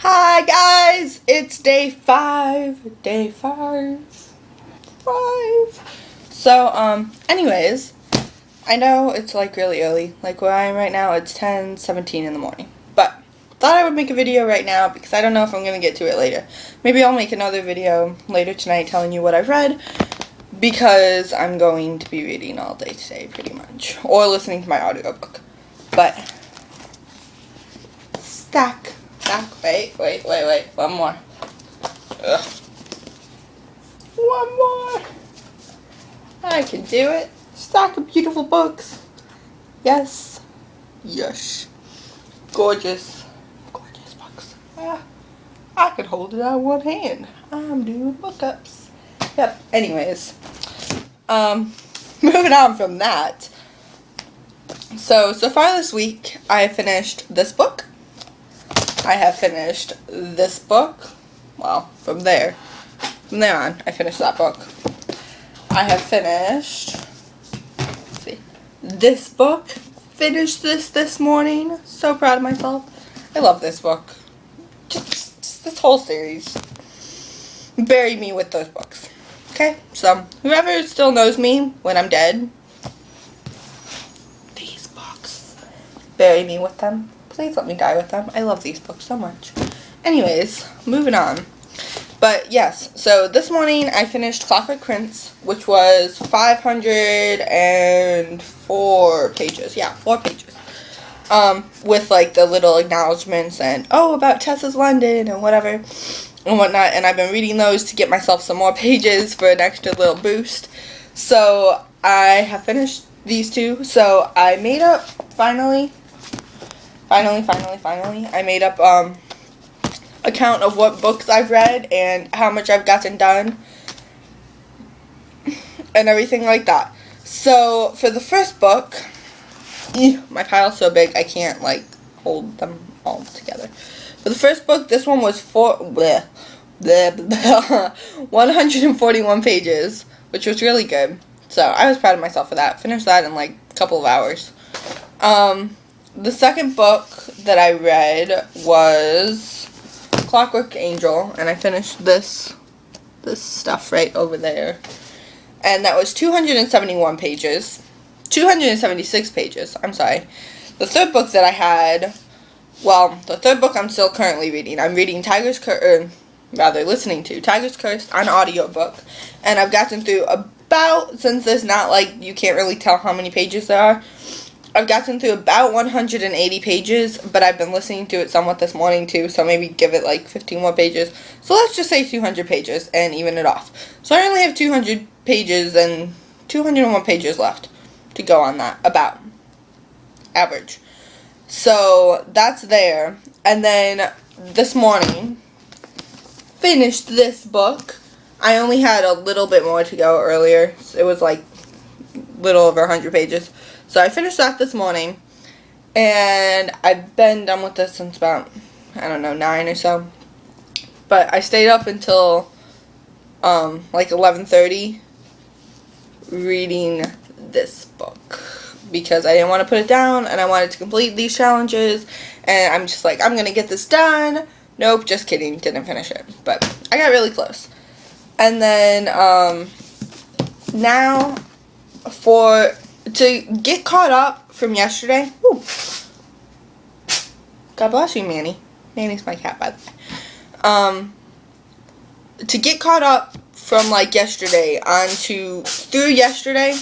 Hi guys, it's day 5. Day 5. Anyways, I know it's like really early. Like where I am right now, it's 10:17 in the morning. But thought I would make a video right now because I don't know if I'm gonna get to it later. Maybe I'll make another video later tonight telling you what I've read, because I'm going to be reading all day today pretty much, or listening to my audiobook. But wait, one more. Ugh. One more. I can do it. Stack of beautiful books. Yes. Gorgeous books. I could hold it out in one hand. I'm doing book ups. Yep. Anyways, moving on from that. So far this week, I finished this book. I have finished this book. Well, from there on, I finished that book. I have finished, let's see, this book. Finished this morning. So proud of myself. I love this book. Just this whole series. Bury me with those books. Okay? So, whoever still knows me when I'm dead, these books, bury me with them. Please let me die with them. I love these books so much. Anyways, moving on. But yes, so this morning I finished Clockwork Prince, which was 504 pages. Yeah, 4 pages. With like the little acknowledgements and, about Tessa's London and whatever and whatnot. And I've been reading those to get myself some more pages for an extra little boost. So I have finished these 2. So I made up, finally, I made up a count of what books I've read and how much I've gotten done and everything like that. So for the first book, my pile's so big I can't like hold them all together. For the first book, this one was 141 pages, which was really good. So I was proud of myself for that. Finished that in like a couple of hours. The second book that I read was Clockwork Angel, and I finished this stuff right over there. And that was 271 pages. 276 pages, I'm sorry. The third book that I had, the third book I'm still currently reading. I'm reading listening to Tiger's Curse on audiobook. And I've gotten through since there's not like, you can't really tell how many pages there are, I've gotten through about 180 pages, but I've been listening to it somewhat this morning too, so maybe give it like 15 more pages. So let's just say 200 pages and even it off. So I only have 200 pages and 201 pages left to go on that, about average. So that's there. And then this morning, finished this book. I only had a little bit more to go earlier. It was like a little over 100 pages. So I finished that this morning, and I've been done with this since about, 9 or so. But I stayed up until, like 11:30 reading this book, because I didn't want to put it down, and I wanted to complete these challenges, and I'm just like, I'm going to get this done. Nope, just kidding, didn't finish it, but I got really close. And then, now, to get caught up from yesterday, God bless you, Manny. Manny's my cat, by the way. To get caught up from like yesterday through yesterday.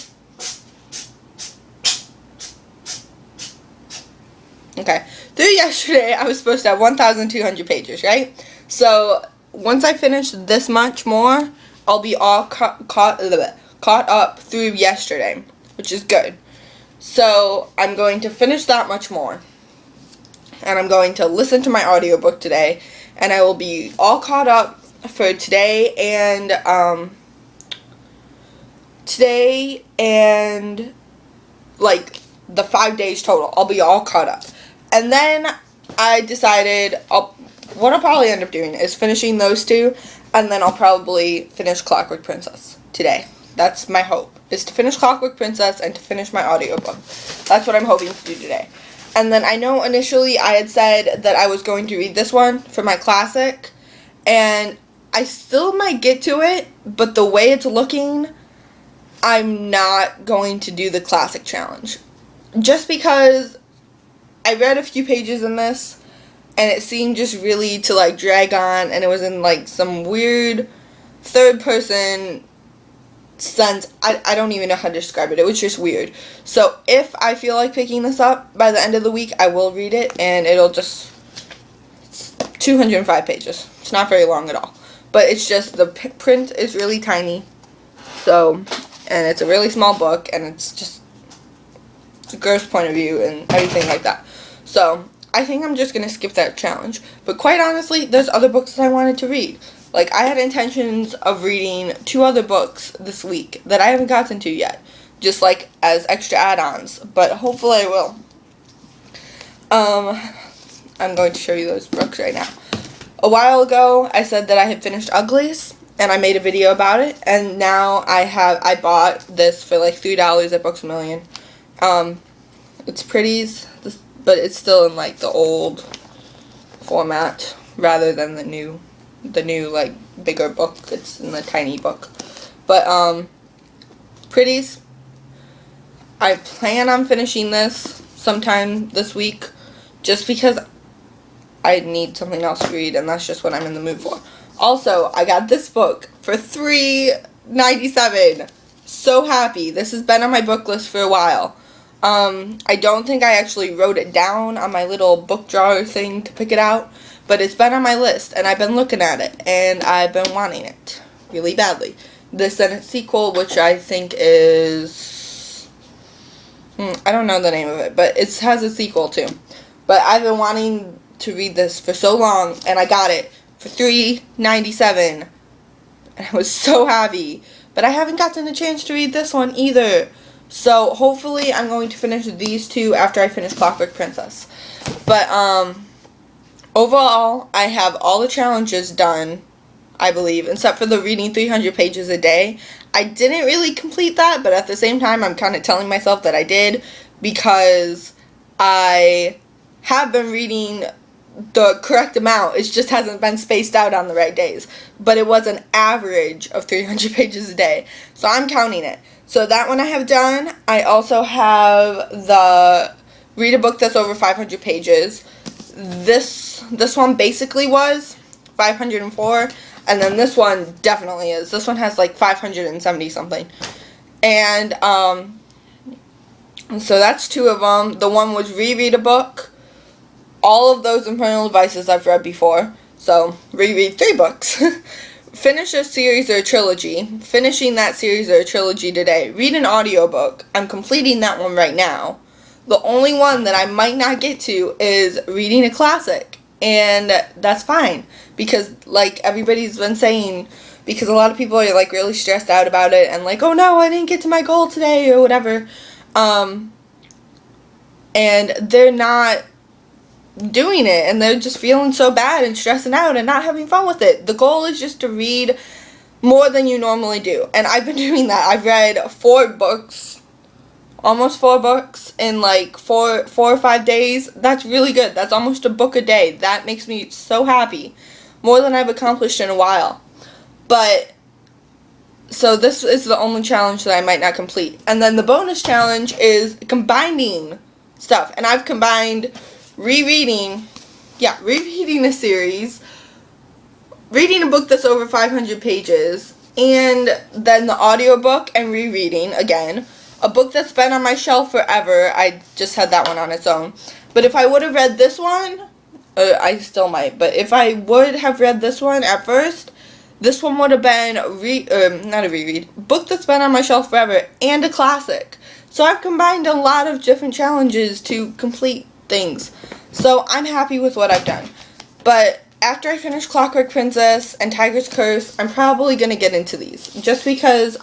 Okay, through yesterday, I was supposed to have 1,200 pages, right? So once I finish this much more, I'll be all caught up through yesterday, which is good. So I'm going to finish that much more, and I'm going to listen to my audiobook today, and I will be all caught up for today and like the 5 days total. I'll be all caught up. And then I decided what I'll probably end up doing is finishing those 2, and then I'll probably finish Clockwork Princess today. That's my hope, is to finish Clockwork Princess and to finish my audiobook. That's what I'm hoping to do today. And then I know initially I had said that I was going to read this one for my classic, and I still might get to it, but the way it's looking, I'm not going to do the classic challenge. Just because I read a few pages in this, and it seemed just really to, like, drag on, and it was in, like, some weird third-person sense. I don't even know how to describe it. It was just weird. So if I feel like picking this up by the end of the week, I will read it, and it'll just... It's 205 pages. It's not very long at all. But it's just, the print is really tiny. So, and it's a really small book, and it's just a girl's point of view and everything like that. So, I think I'm just going to skip that challenge. But quite honestly, there's other books that I wanted to read. Like, I had intentions of reading 2 other books this week that I haven't gotten to yet. Just, like, as extra add-ons. But hopefully I will. I'm going to show you those books right now. A while ago, I said that I had finished Uglies, and I made a video about it. And now I bought this for, like, $3 at Books A Million. It's pretties, but it's still in, like, the old format rather than the new, like, bigger book. It's in the tiny book. But, pretties. I plan on finishing this sometime this week, just because I need something else to read, and that's just what I'm in the mood for. Also, I got this book for $3.97. So happy. This has been on my book list for a while. I don't think I actually wrote it down on my little book drawer thing to pick it out, but it's been on my list, and I've been looking at it, and I've been wanting it really badly. This and its sequel, which I think is... I don't know the name of it, but it has a sequel too. But I've been wanting to read this for so long, and I got it for $3.97, and I was so happy. But I haven't gotten a chance to read this one either. So hopefully I'm going to finish these 2 after I finish Clockwork Princess. But overall, I have all the challenges done, I believe, except for the reading 300 pages a day. I didn't really complete that, but at the same time, I'm kind of telling myself that I did, because I have been reading the correct amount. It just hasn't been spaced out on the right days. But it was an average of 300 pages a day. So I'm counting it. So that one I have done. I also have the read a book that's over 500 pages. This one basically was 504. And then this one definitely is. This one has like 570 something. And so that's 2 of them. The one was reread a book. All of those Infernal Devices I've read before. So, reread 3 books. Finish a series or a trilogy. Finishing that series or a trilogy today. Read an audiobook. I'm completing that one right now. The only one that I might not get to is reading a classic. And that's fine. Because, like, everybody's been saying, because a lot of people are, like, really stressed out about it. And, like, oh no, I didn't get to my goal today or whatever. And they're not doing it, and they're just feeling so bad and stressing out and not having fun with it. The goal is just to read more than you normally do, and I've been doing that. I've read 4 books, almost 4 books in like 4 or 5 days. That's really good. That's almost a book a day. That makes me so happy, more than I've accomplished in a while. But so this is the only challenge that I might not complete, and then the bonus challenge is combining stuff, and I've combined rereading a series, reading a book that's over 500 pages, and then the audiobook and rereading, again, a book that's been on my shelf forever. I just had that one on its own. But if I would have read this one, I still might, but if I would have read this one at first, this one would have been, not a reread, book that's been on my shelf forever, and a classic. So I've combined a lot of different challenges to complete things. So I'm happy with what I've done. But after I finish Clockwork Princess and Tiger's Curse, I'm probably going to get into these. Just because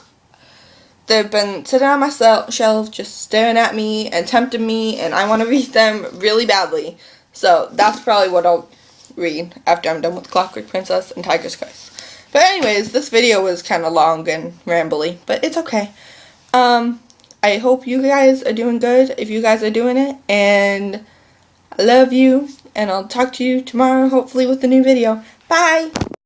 they've been sitting on my shelf just staring at me and tempting me, and I want to read them really badly. So that's probably what I'll read after I'm done with Clockwork Princess and Tiger's Curse. But anyways, this video was kind of long and rambly, but it's okay. I hope you guys are doing good if you guys are doing it, and I love you, and I'll talk to you tomorrow, hopefully with a new video. Bye!